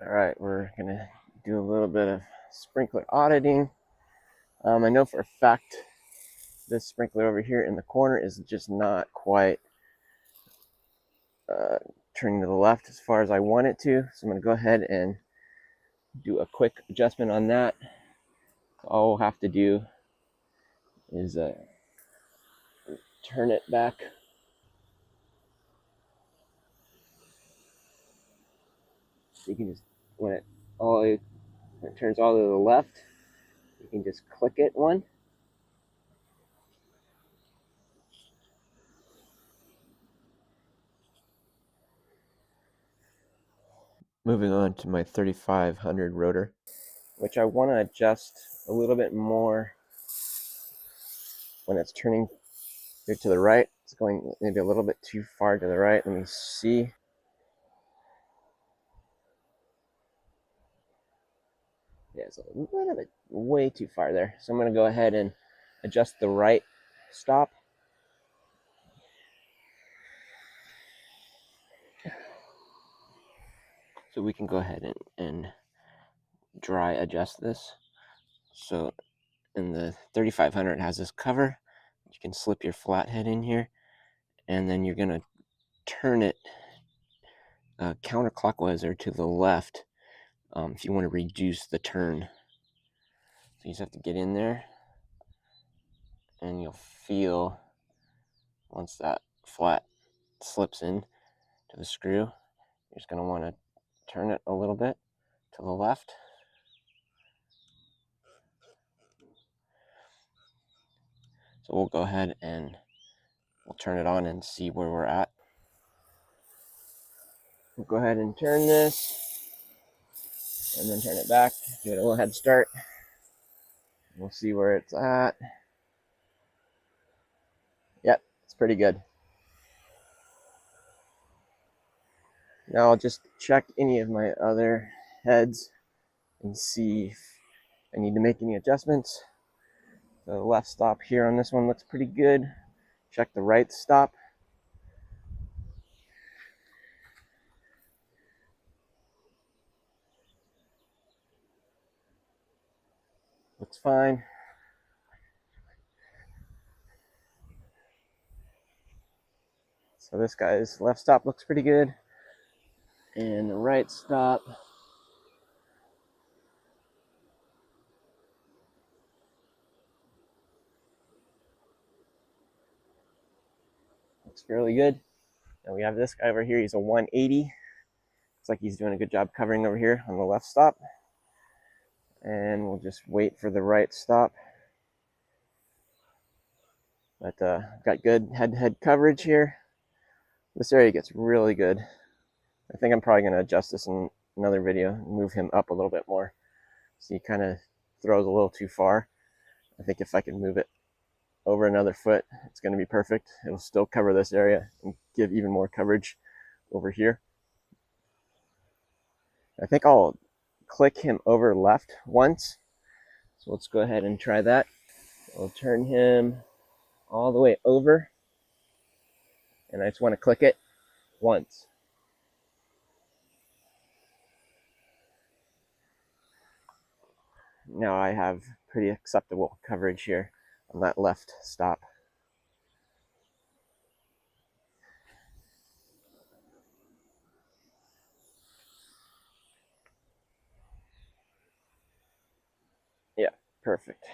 All right, we're gonna do a little bit of sprinkler auditing. I know for a fact this sprinkler over here in the corner is just not quite turning to the left as far as I want it to. So I'm gonna go ahead and do a quick adjustment on that. All we'll have to do is turn it back. So you can just, when it turns all to the left, you can just click it one. Moving on to my 3500 rotor, which I want to adjust a little bit more when it's turning here to the right. It's going maybe a little bit too far to the right. Let me see. Yeah, it's a little bit way too far there. So I'm going to go ahead and adjust the right stop. So we can go ahead and dry adjust this. So in the 3500 it has this cover. You can slip your flathead in here, and then you're going to turn it counterclockwise or to the left if you want to reduce the turn. So you just have to get in there, and you'll feel once that flat slips in to the screw, you're just going to want to turn it a little bit to the left. So we'll go ahead and we'll turn it on and see where we're at. We'll go ahead and turn this and then turn it back, give it a little head start. We'll see where it's at. Yep, it's pretty good. Now I'll just check any of my other heads and see if I need to make any adjustments. The left stop here on this one looks pretty good. Check the right stop. Looks fine. So this guy's left stop looks pretty good. And the right stop looks fairly good. And we have this guy over here, he's a 180. Looks like he's doing a good job covering over here on the left stop. And we'll just wait for the right stop. But got good head-to-head coverage here. This area gets really good. I think I'm probably going to adjust this in another video and move him up a little bit more. So he kind of throws a little too far. I think if I can move it over another foot, it's going to be perfect. It'll still cover this area and give even more coverage over here. I think I'll click him over left once. So let's go ahead and try that. I'll turn him all the way over, and I just want to click it once. Now I have pretty acceptable coverage here on that left stop. Yeah, perfect.